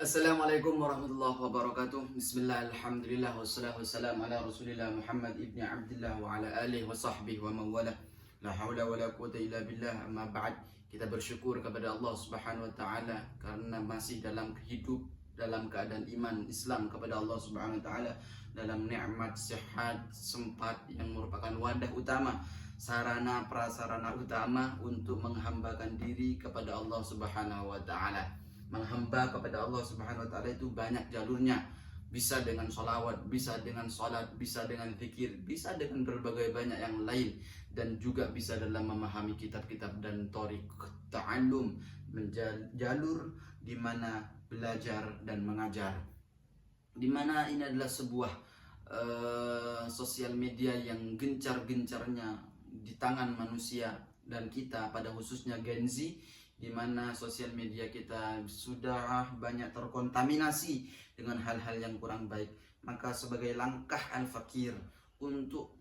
Assalamualaikum warahmatullahi wabarakatuh. Bismillah, alhamdulillah, wassalatu wassalamu ala rasulillah Muhammad ibni Abdullah wa ala alihi wa sahbihi wa mawala. La hawla wa la quwata illa billah, amma ba'd. Kita bersyukur kepada Allah subhanahu wa ta'ala karena masih dalam hidup dalam keadaan iman Islam kepada Allah subhanahu wa ta'ala, dalam nikmat sehat sempat yang merupakan wadah utama, sarana prasarana utama untuk menghambakan diri kepada Allah subhanahu wa ta'ala. Menghamba kepada Allah subhanahu wa ta'ala itu banyak jalurnya. Bisa dengan sholawat, bisa dengan sholat, bisa dengan zikir, bisa dengan berbagai banyak yang lain. Dan juga bisa dalam memahami kitab-kitab dan thoriq ta'allum, jalur di mana belajar dan mengajar. Di mana ini adalah sebuah sosial media yang gencar-gencarnya di tangan manusia dan kita, pada khususnya Gen Z, di mana sosial media kita sudah banyak terkontaminasi dengan hal-hal yang kurang baik. Maka sebagai langkah Al-Fakir untuk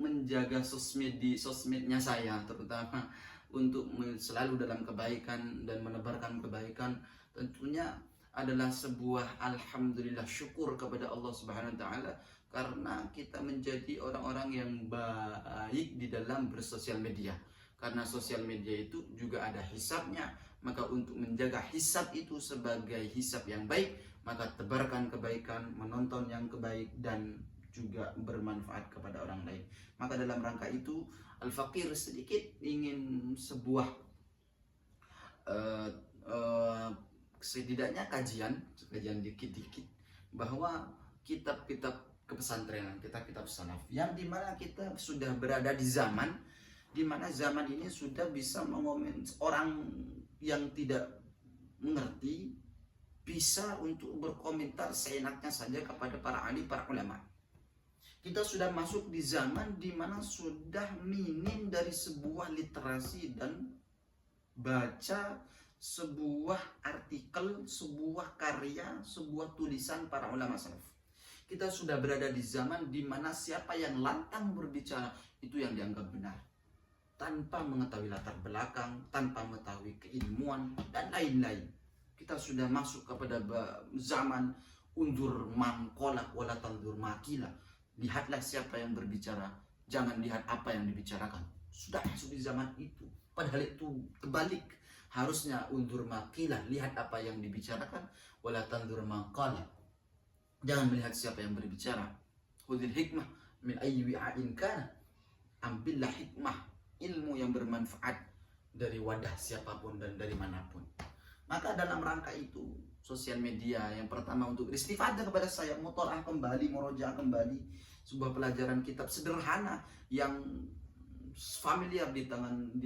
menjaga sosmednya saya, terutama untuk selalu dalam kebaikan dan menebarkan kebaikan, tentunya adalah sebuah alhamdulillah, syukur kepada Allah Subhanahu wa taala karena kita menjadi orang-orang yang baik di dalam bersosial media. Karena sosial media itu juga ada hisabnya, maka untuk menjaga hisab itu sebagai hisab yang baik, maka tebarkan kebaikan, menonton yang kebaik, dan juga bermanfaat kepada orang lain. Maka dalam rangka itu Al-Fakir sedikit ingin sebuah setidaknya kajian dikit-dikit bahwa kitab-kitab kepesantrenan, kitab-kitab salaf, yang dimana kita sudah berada di zaman di mana zaman ini sudah bisa mengomen, orang yang tidak mengerti bisa untuk berkomentar seenaknya saja kepada para ahli, para ulama. Kita sudah masuk di zaman di mana sudah minim dari sebuah literasi dan baca sebuah artikel, sebuah karya, sebuah tulisan para ulama salaf. Kita sudah berada di zaman di mana siapa yang lantang berbicara itu yang dianggap benar, tanpa mengetahui latar belakang, tanpa mengetahui keilmuan dan lain-lain. Kita sudah masuk kepada zaman undur mangkola wala tandur makila. Lihatlah siapa yang berbicara, jangan lihat apa yang dibicarakan. Sudah masuk di zaman itu. Padahal itu terbalik. Harusnya undur makilah, lihat apa yang dibicarakan, wala tandur mangkola. Jangan melihat siapa yang berbicara. Khudil hikmah min ayyi wi'ain kana. Ambillah hikmah, ilmu yang bermanfaat dari wadah siapapun dan dari manapun. Maka dalam rangka itu sosial media yang pertama untuk istifadah kepada saya, mutolaah kembali, murojaah kembali sebuah pelajaran kitab sederhana yang familiar di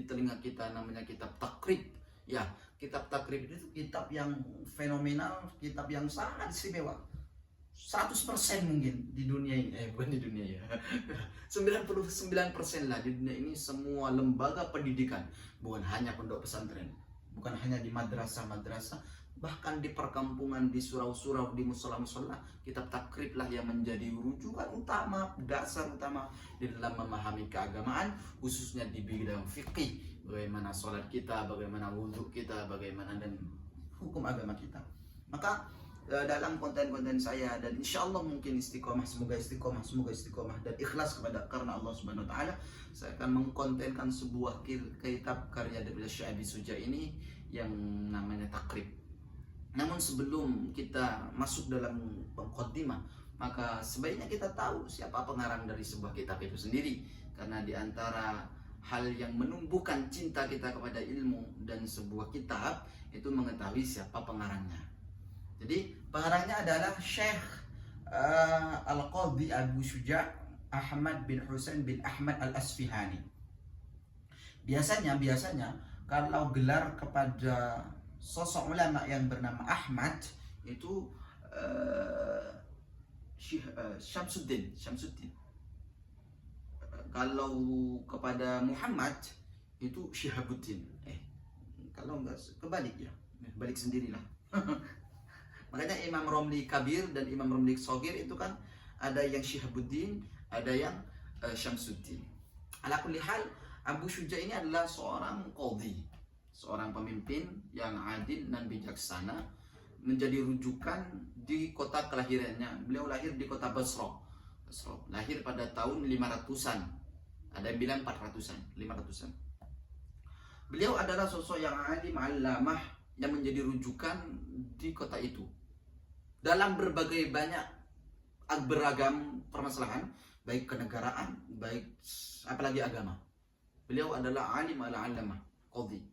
telinga kita, namanya kitab Takrib. Ya, kitab Takrib itu kitab yang fenomenal, kitab yang sangat istimewa. 100% mungkin di dunia ini, bukan di dunia ya, 99% lah di dunia ini, semua lembaga pendidikan, bukan hanya pondok pesantren, bukan hanya di madrasah-madrasah, bahkan di perkampungan, di surau-surau, di musola-musola, kitab Takrib lah yang menjadi rujukan utama, dasar utama di dalam memahami keagamaan, khususnya di bidang fikih, bagaimana sholat kita, bagaimana wudhu kita, bagaimana dan hukum agama kita. Maka dalam konten-konten saya, dan insya Allah mungkin istiqomah, semoga istiqomah dan ikhlas karena Allah Subhanahu Wa Taala, saya akan mengkontenkan sebuah kitab karya dari Syekh Abi Suja ini yang namanya Takrib. Namun sebelum kita masuk dalam muqaddimah, maka sebaiknya kita tahu siapa pengarang dari sebuah kitab itu sendiri, karena di antara hal yang menumbuhkan cinta kita kepada ilmu dan sebuah kitab itu mengetahui siapa pengarangnya. Jadi pengarangnya adalah Syekh Al-Qadhi Abu Syuja' Ahmad bin Husain bin Ahmad Al-Asfihani. Biasanya kalau gelar kepada sosok ulama yang bernama Ahmad itu Syamsuddin. Kalau kepada Muhammad itu Syihabuddin. Kalau enggak kebalik ya, balik sendirilah. Makanya Imam Romli Kabir dan Imam Romli Sogir itu kan ada yang Syihabuddin, ada yang Syamsuddin. Ala kulli hal, Abu Syuja ini adalah seorang qadhi, seorang pemimpin yang adil dan bijaksana, menjadi rujukan di kota kelahirannya. Beliau lahir di kota Basra. Lahir pada tahun 500-an. Ada yang bilang 400-an, 500-an. Beliau adalah sosok yang alim allamah yang menjadi rujukan di kota itu dalam berbagai banyak beragam permasalahan, baik kenegaraan, baik apalagi agama. Beliau adalah alim allamah, qadhi.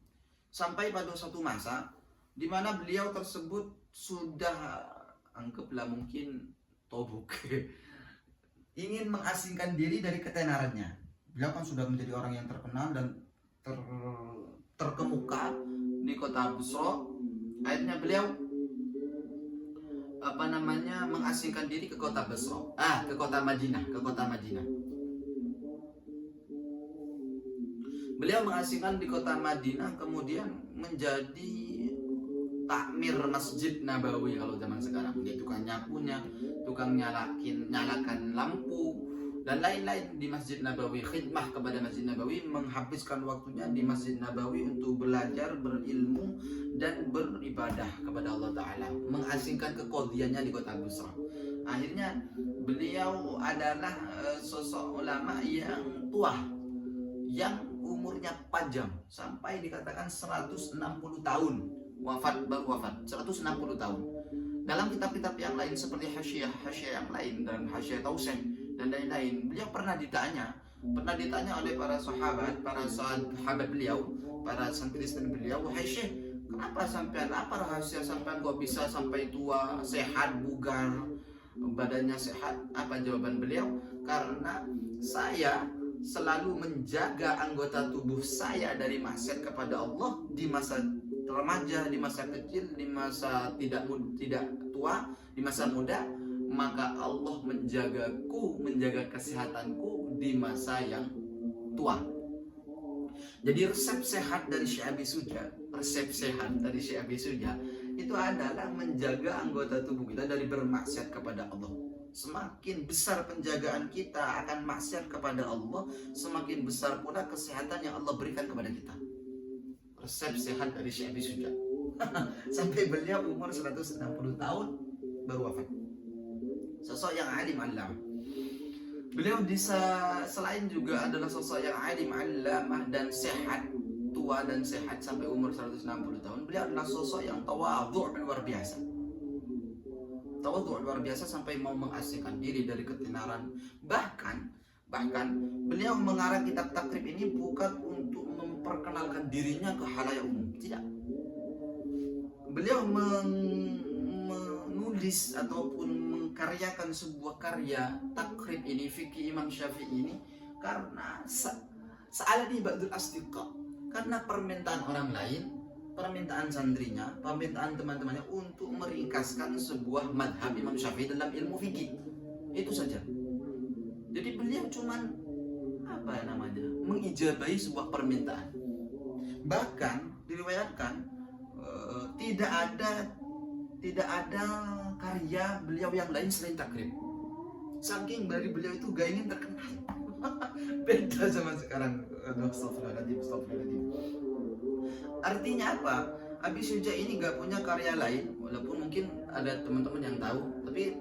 Sampai pada suatu masa di mana beliau tersebut sudah anggaplah mungkin tobuk ingin mengasingkan diri dari ketenarannya. Beliau kan sudah menjadi orang yang terkenal dan terkemuka di kota Basra. Akhirnya beliau mengasingkan diri ke kota Basra, ke kota Madinah. Beliau mengasingkan di kota Madinah, kemudian menjadi takmir Masjid Nabawi kalau zaman sekarang. Dia tukang nyapunya, tukang nyalakan lampu dan lain-lain di Masjid Nabawi, khidmah kepada Masjid Nabawi, menghabiskan waktunya di Masjid Nabawi untuk belajar, berilmu dan beribadah kepada Allah Ta'ala, mengasingkan keqadhiannya di kota Basra. Akhirnya beliau adalah sosok ulama yang tua, yang umurnya panjang sampai dikatakan 160 tahun baru wafat 160 tahun. Dalam kitab-kitab yang lain seperti hasyiah yang lain dan hasyiah Tausem dan lain-lain, beliau pernah ditanya oleh para sahabat beliau, para santri beliau, "Wahai Syekh, kenapa sampean, apa rahasia sampean kok bisa sampai tua, sehat, bugar, badannya sehat?" Apa jawaban beliau? "Karena saya selalu menjaga anggota tubuh saya dari maksiat kepada Allah di masa remaja, di masa kecil, di masa tidak tua, di masa muda, maka Allah menjaga kesehatanku di masa yang tua." Jadi resep sehat dari Syekh Abi Suja itu adalah menjaga anggota tubuh kita dari bermaksiat kepada Allah. Semakin besar penjagaan kita akan maksiat kepada Allah, semakin besar pula kesehatan yang Allah berikan kepada kita. Resep sehat dari Syekh Abi Suja. Sampai beliau umur 160 tahun baru wafat. Sosok yang alim allamah. Beliau selain juga adalah sosok yang alim allamah dan sehat, tua dan sehat sampai umur 160 tahun. Beliau adalah sosok yang tawadhu' luar biasa. Tawadhu' luar biasa sampai mau mengasingkan diri dari ketenaran. Bahkan beliau mengarang kitab takrib ini bukan untuk memperkenalkan dirinya ke khalayak umum, tidak. Beliau menulis ataupun mengkaryakan sebuah karya takrib ini, fikih Imam Syafi'i ini, karena sa'alani ba'dul asdiqa, karena permintaan orang lain, permintaan santrinya, permintaan teman-temannya untuk meringkaskan sebuah madhab Imam Syafi'i dalam ilmu fikih. Itu saja. Jadi beliau cuman mengijabahi sebuah permintaan. Bahkan diriwayatkan tidak ada karya beliau yang lain selain takrib. Saking dari beliau itu gak ingin terkenal. Beda sama sekarang. Astagfirullahaladzim. Artinya apa? Abi Suja ini gak punya karya lain, walaupun mungkin ada teman-teman yang tahu, tapi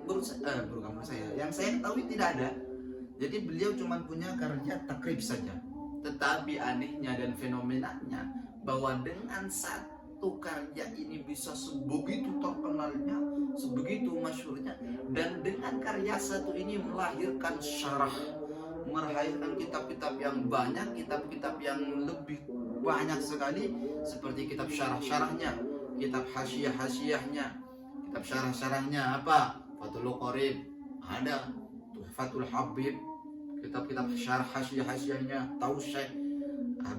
yang saya tahu tidak ada. Jadi beliau cuma punya karya takrib saja. Tetapi anehnya dan fenomenanya bahwa dengan satu karya ini bisa sebegitu terkenalnya, sebegitu masyhurnya, dan dengan karya satu ini melahirkan kitab-kitab yang banyak, kitab-kitab yang lebih banyak sekali, seperti kitab syarah-syarahnya, kitab hasyiah-hasyiahnya, kitab syarah-syarahnya apa? Fathul Qorib, ada Tuhfatul Habib, kitab-kitab syarah hasyiah-hasyiahnya Tausye,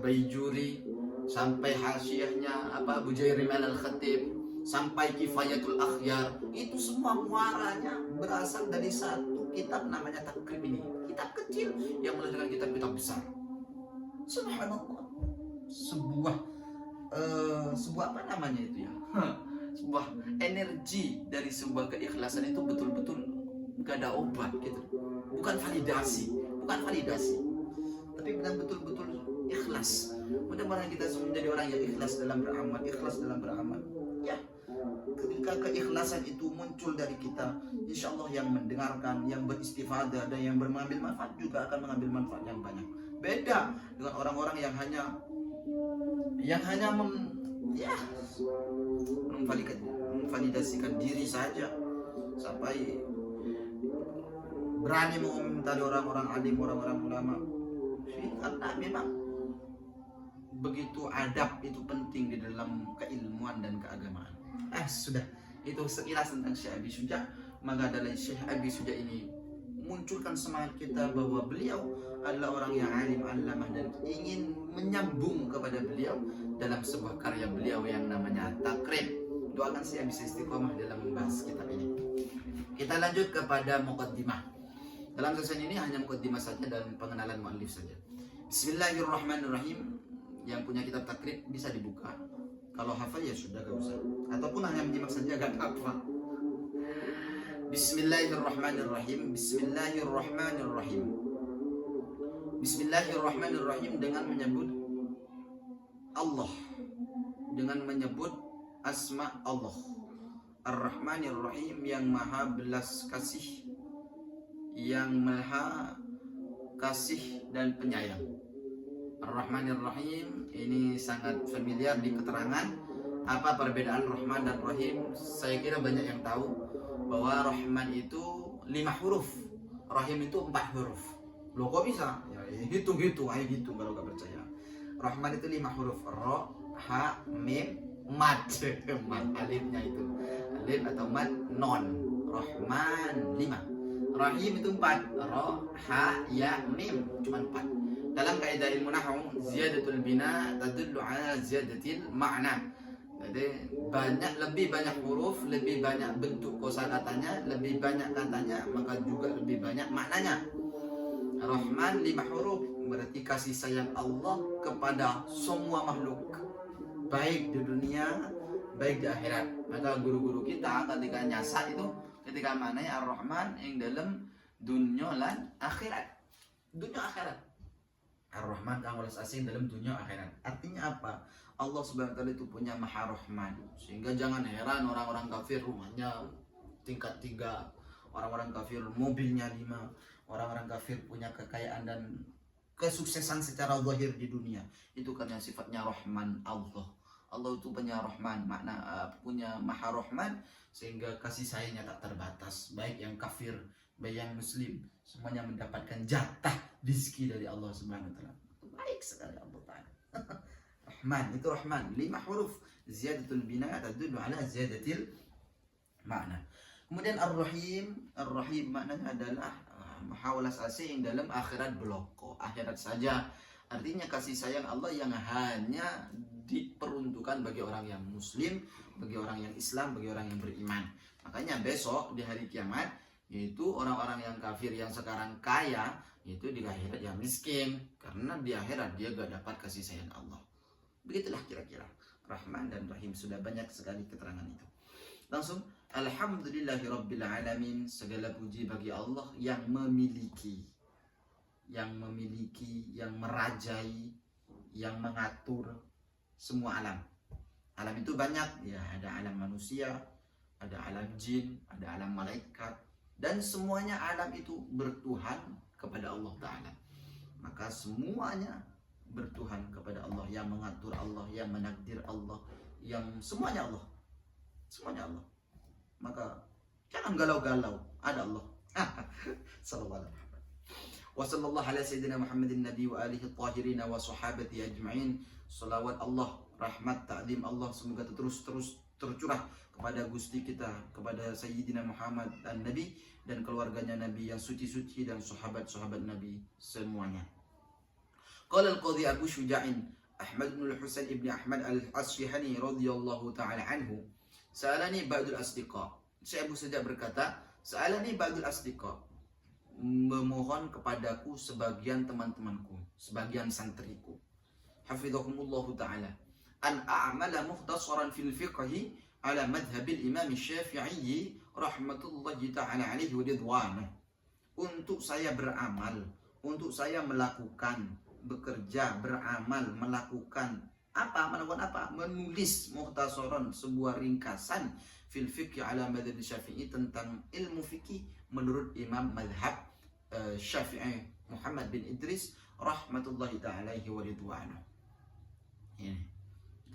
Baijuri, sampai hasyiahnya Bujairim al-Khatib, sampai Kifayatul Akhyar. Itu semua muaranya berasal dari satu kitab namanya takrib ini. Kitab kecil yang melahirkan kitab-kitab besar. Subhanallah. Sebuah sebuah energi dari sebuah keikhlasan itu betul-betul gak ada obat gitu. Bukan validasi, tapi betul-betul ikhlas. Mudah-mudahan kita semua menjadi orang yang ikhlas dalam beramal, Ya, ketika keikhlasan itu muncul dari kita, insya Allah yang mendengarkan, yang beristifadah dan yang mengambil manfaat juga akan mengambil manfaat yang banyak. Beda dengan orang-orang yang hanya memvalidasikan diri saja, sampai berani mengomentari orang-orang alim, orang-orang ulama. Karena memang begitu adab itu penting di dalam keilmuan dan keagamaan. Sudah, itu sekilas tentang Syekh Abi Syuja. Maka dalam Syekh Abi Syuja ini munculkan semangat kita bahwa beliau adalah orang yang alim, allamah, dan ingin menyambung kepada beliau dalam sebuah karya beliau yang namanya Takrib. Doakan saya bisa istiqomah dalam membahas kitab ini. Kita lanjut kepada muqaddimah. Dalam sesi ini hanya muqaddimah saja dan pengenalan muallif saja. Bismillahirrahmanirrahim. Yang punya kitab Takrib bisa dibuka. Kalau hafal ya sudah, gak usah. Ataupun hanya menyimak saja, gak apa-apa. Bismillahirrahmanirrahim. Bismillahirrahmanirrahim. Bismillahirrahmanirrahim dengan menyebut Allah, dengan menyebut asma Allah. Ar-Rahmanir-Rahim, yang maha belas kasih, yang maha kasih dan penyayang. Ar-Rahmanir-Rahim ini sangat familiar di keterangan. Apa perbedaan Rahman dan Rahim? Saya kira banyak yang tahu bahwa Rahman itu 5 huruf, Rahim itu 4 huruf. Loh kok bisa? Ya hitung, ayo hitung kalau gak percaya. Rahman itu 5 huruf, Ra, Ha, Mim, Mad. Alifnya itu alif atau mad, non. Rahman 5. Rahim itu 4, Ra, Ha, Ya, Mim, cuma 4. Dalam kaidah ilmu nahwu, ziyadatul bina tadullu ala ziyadatil ma'na. Jadi lebih banyak huruf, lebih banyak bentuk kosakatanya, lebih banyak katanya, maka juga lebih banyak maknanya. Rahman 5 huruf, berarti kasih sayang Allah kepada semua makhluk, baik di dunia, baik di akhirat. Maka guru-guru kita ketika nyasa itu, ketika maknanya Ar-Rahman yang dalam dunia dan akhirat. Dunia akhirat. Ar-Rahman kang welas asing dalam dunia akhirat. Artinya apa? Allah Subhanahu wa taala itu punya Maha Rahman. Sehingga jangan heran orang-orang kafir rumahnya tingkat 3, orang-orang kafir mobilnya 5, orang-orang kafir punya kekayaan dan kesuksesan secara zahir di dunia. Itu karena sifatnya Rahman Allah. Allah itu punya Rahman, punya Maha Rahman, sehingga kasih sayangnya tak terbatas. Baik yang kafir, baik yang muslim, semuanya mendapatkan jatah rizki dari Allah Subhanahu wa taala. Baik sekali Allah Ta'ala. Rahman, itu Rahman 5 huruf. Ziyadatul bina tadullu ala ziyadatil makna. Kemudian Ar-Rahim, Ar-Rahim maknanya adalah maha welas asih yang dalam akhirat beloko, akhirat saja. Artinya kasih sayang Allah yang hanya diperuntukkan bagi orang yang muslim, bagi orang yang Islam, bagi orang yang beriman. Makanya besok di hari kiamat, yaitu orang-orang yang kafir yang sekarang kaya, itu di akhirat yang miskin, karena di akhirat dia gak dapat kasih sayang Allah. Begitulah kira-kira Rahman dan Rahim. Sudah banyak sekali keterangan itu. Langsung, Alhamdulillahirabbil alamin, segala puji bagi Allah yang memiliki, yang merajai, yang mengatur semua alam. Alam itu banyak, ya, ada alam manusia, ada alam jin, ada alam malaikat, dan semuanya alam itu bertuhan kepada Allah Ta'ala. Maka semuanya bertuhan kepada Allah, yang mengatur Allah, yang menakdir Allah, yang semuanya Allah. Semuanya Allah. Maka jangan galau-galau, ada Allah. Sallallahu alaihi wasallam. Wa sallallahu ala sayyidina Muhammadin nabi wa alihi tahirin wa sahabati ajma'in. Salawat Allah, rahmat, ta'lim Allah semoga terus tercurah kepada Gusti kita, kepada Sayyidina Muhammad dan Nabi dan keluarganya Nabi yang suci-suci dan sahabat-sahabat Nabi semuanya. Qala al-Qadhi Abu Syuja'in Ahmad bin al-Husain ibn Ahmad al-Asyihani radhiyallahu ta'ala anhu, sa'alani ba'dul asdiqa. Syekh Abu Syuja' berkata, sa'alani ba'dul asdiqa, memohon kepadaku sebagian teman-temanku, sebagian santriku, hafizahumullahu ta'ala, an a'mala mukhtasaran fil fiqhi ala madhhabil imam Syafi'i rahmatullahi ta'ala alaihi wa ridwanuh. Untuk saya beramal, untuk saya melakukan, bekerja, beramal, melakukan apa? Menulis mukhtasaran, sebuah ringkasan fil fiqh ala madhab Syafi'i, tentang ilmu fikih menurut Imam Madhab Syafi'i Muhammad bin Idris rahmatullahi ta'ala alaihi wa ridwanuh.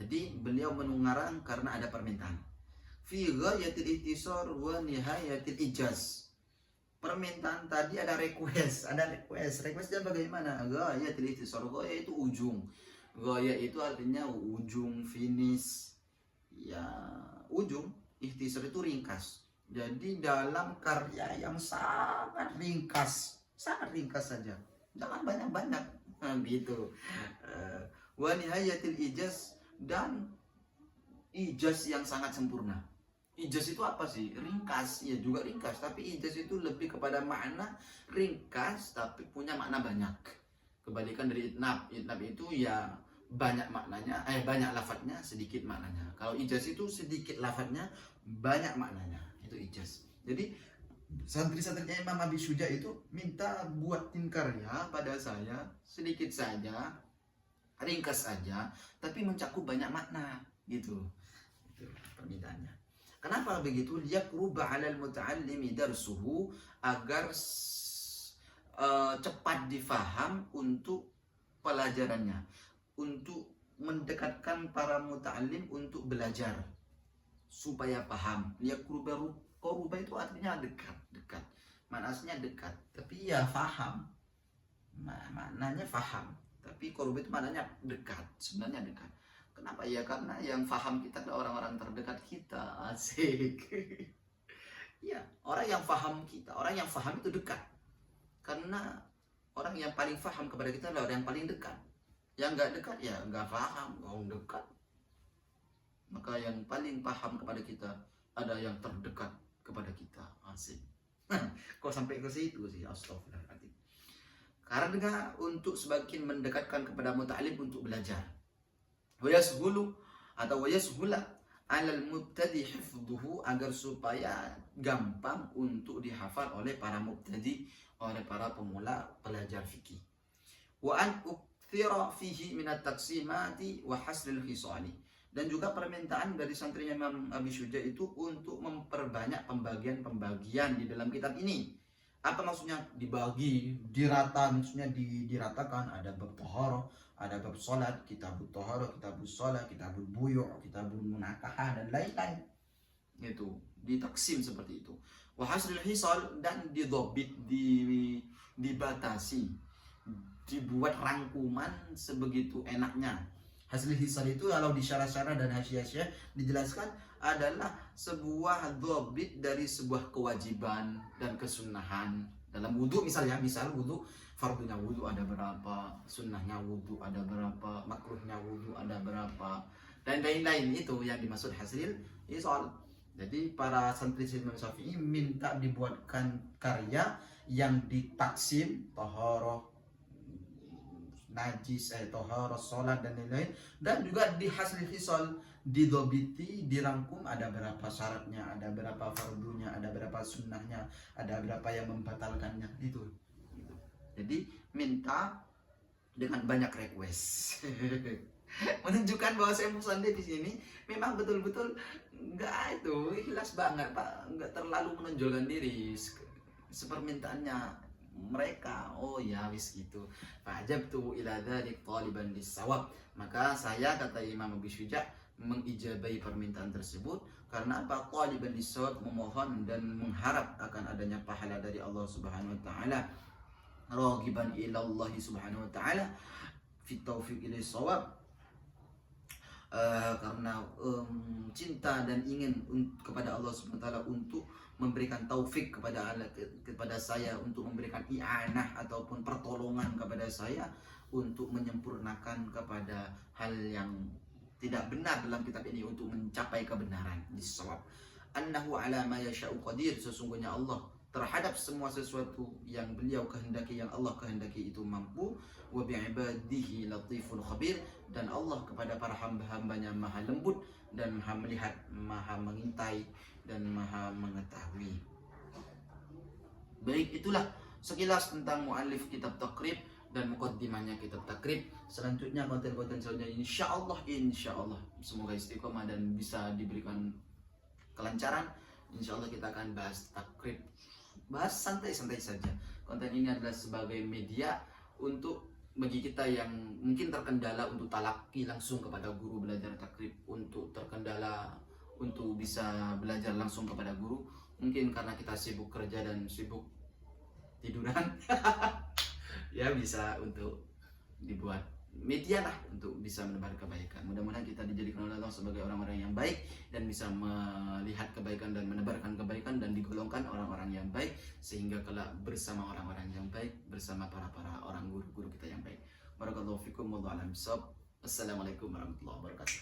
Jadi beliau mengarang karena ada permintaan. Fi ghayatil ihtisar wa nihayatil ijaz. Permintaan tadi ada request. Requestnya bagaimana? Ghayatil ihtisar, ghaya itu ujung. Ghaya itu artinya ujung, finish. Ya, ujung. Ihtisar itu ringkas. Jadi dalam karya yang sangat ringkas saja. Jangan banyak-banyak. Gitu. Wa nihayatil ijaz, dan ijaz yang sangat sempurna. Ijaz itu apa sih? Ringkas, ya juga ringkas, tapi ijaz itu lebih kepada makna ringkas tapi punya makna banyak. Kebalikan dari itnab. Itnab itu ya banyak maknanya, banyak lafadznya, sedikit maknanya. Kalau ijaz itu sedikit lafadznya, banyak maknanya. Itu ijaz. Jadi santri-santrinya Imam Abi Syuja itu minta buatin karya pada saya sedikit saja, ringkas saja, tapi mencakup banyak makna, gitu. Itu permintaannya. Kenapa begitu? Liyaqruba 'alal muta'allimi darsuhu, agar cepat difaham untuk pelajarannya, untuk mendekatkan para muta'allim untuk belajar supaya paham. Qruba itu artinya dekat. Maknanya dekat, tapi ya faham. Maknanya faham. Tapi qruba itu maknanya dekat, sebenarnya dekat. Kenapa? Ya karena yang faham kita adalah orang-orang terdekat kita. Asik. Ya, orang yang faham kita, orang yang faham itu dekat. Karena orang yang paling faham kepada kita adalah orang yang paling dekat. Yang nggak dekat ya nggak faham, orang dekat. Maka yang paling paham kepada kita ada yang terdekat kepada kita. Asik. Kok sampai ke situ sih? Astagfirullahaladzim. Karena untuk semakin mendekatkan kepada muta'alim untuk belajar. Wayashulu atau wayashula 'alal mubtadi hifdhuhu, agar supaya gampang untuk dihafal oleh para mubtadi, oleh para pemula belajar fikih. Wa an ukthira fihi minat taqsimati wa hasril khisali. Dan juga permintaan dari santrinya Imam Abi Syuja itu untuk memperbanyak pembagian-pembagian di dalam kitab ini. Apa maksudnya? Dibagi, dirata, maksudnya diratakan. Ada bab taharah, ada bab salat, kitabut taharah, kitabus salat, kitabul buyu', kitabul munakahah, dan lain-lain. Itu ditaksim seperti itu. Wa hasril hisal, dan didobit, dibatasi, dibuat rangkuman sebegitu enaknya. Hasil hisal itu kalau di syarah-syarah dan hasyiah dijelaskan adalah sebuah dobit dari sebuah kewajiban dan kesunahan dalam wudhu. Misal wudhu, fardunya wudhu ada berapa, sunnahnya wudhu ada berapa, makruhnya wudhu ada berapa, dan lain-lain. Itu yang dimaksud hasil hisal. Jadi para santri Imam Syafi'i minta dibuatkan karya yang ditaksim, taharah, najis, tohara, sholat, dan lain-lain. Dan juga di hasil hisol didobiti, dirangkum, ada berapa syaratnya, ada berapa fardunya, ada berapa sunnahnya, ada berapa yang membatalkannya. Itu. Jadi minta dengan banyak request. Menunjukkan bahwa saya musannif di sini memang betul-betul enggak itu ikhlas banget, Pak, enggak terlalu menonjolkan diri sepermintaannya mereka. Oh ya wis gitu. Fa'ajabtu ila dzalik taliban lis-shawab. Maka saya, kata Imam Abi Syuja, mengijabahi permintaan tersebut karena apa? Taliban lis-shawab, memohon dan mengharap akan adanya pahala dari Allah Subhanahu wa taala. Raghiban ila Allah Subhanahu wa taala fi taufiq ila shawab. Karena cinta dan ingin kepada Allah Subhanahu wa taala untuk memberikan taufik kepada saya, untuk memberikan i'anah ataupun pertolongan kepada saya untuk menyempurnakan kepada hal yang tidak benar dalam kitab ini, untuk mencapai kebenaran di shawab. Annahu ala ma yasha'u qadir, sesungguhnya Allah terhadap semua sesuatu yang beliau kehendaki, yang Allah kehendaki itu mampu. Wa bi'ibadihi latiful khabir, dan Allah kepada para hamba-hambanya maha lembut dan maha melihat, maha mengintai, dan maha mengetahui. Baik, itulah sekilas tentang muallif kitab Taqrib dan muqaddimahnya kitab Taqrib. Selanjutnya konten-konten selanjutnya insyaallah semoga istiqomah dan bisa diberikan kelancaran. Insya Allah kita akan bahas takrib, bahas santai-santai saja. Konten ini adalah sebagai media untuk bagi kita yang mungkin terkendala untuk talaki langsung kepada guru belajar takrib, untuk terkendala untuk bisa belajar langsung kepada guru, mungkin karena kita sibuk kerja dan sibuk tiduran. Ya bisa untuk dibuat media lah untuk bisa menebar kebaikan. Mudah-mudahan kita dijadikan oleh Allah sebagai orang-orang yang baik dan bisa melihat kebaikan dan menebarkan kebaikan dan digolongkan orang-orang yang baik, sehingga kelak bersama orang-orang yang baik, bersama para orang guru-guru kita yang baik. Barakallahu fikum wa a'lam bissawab. Assalamualaikum warahmatullahi wabarakatuh.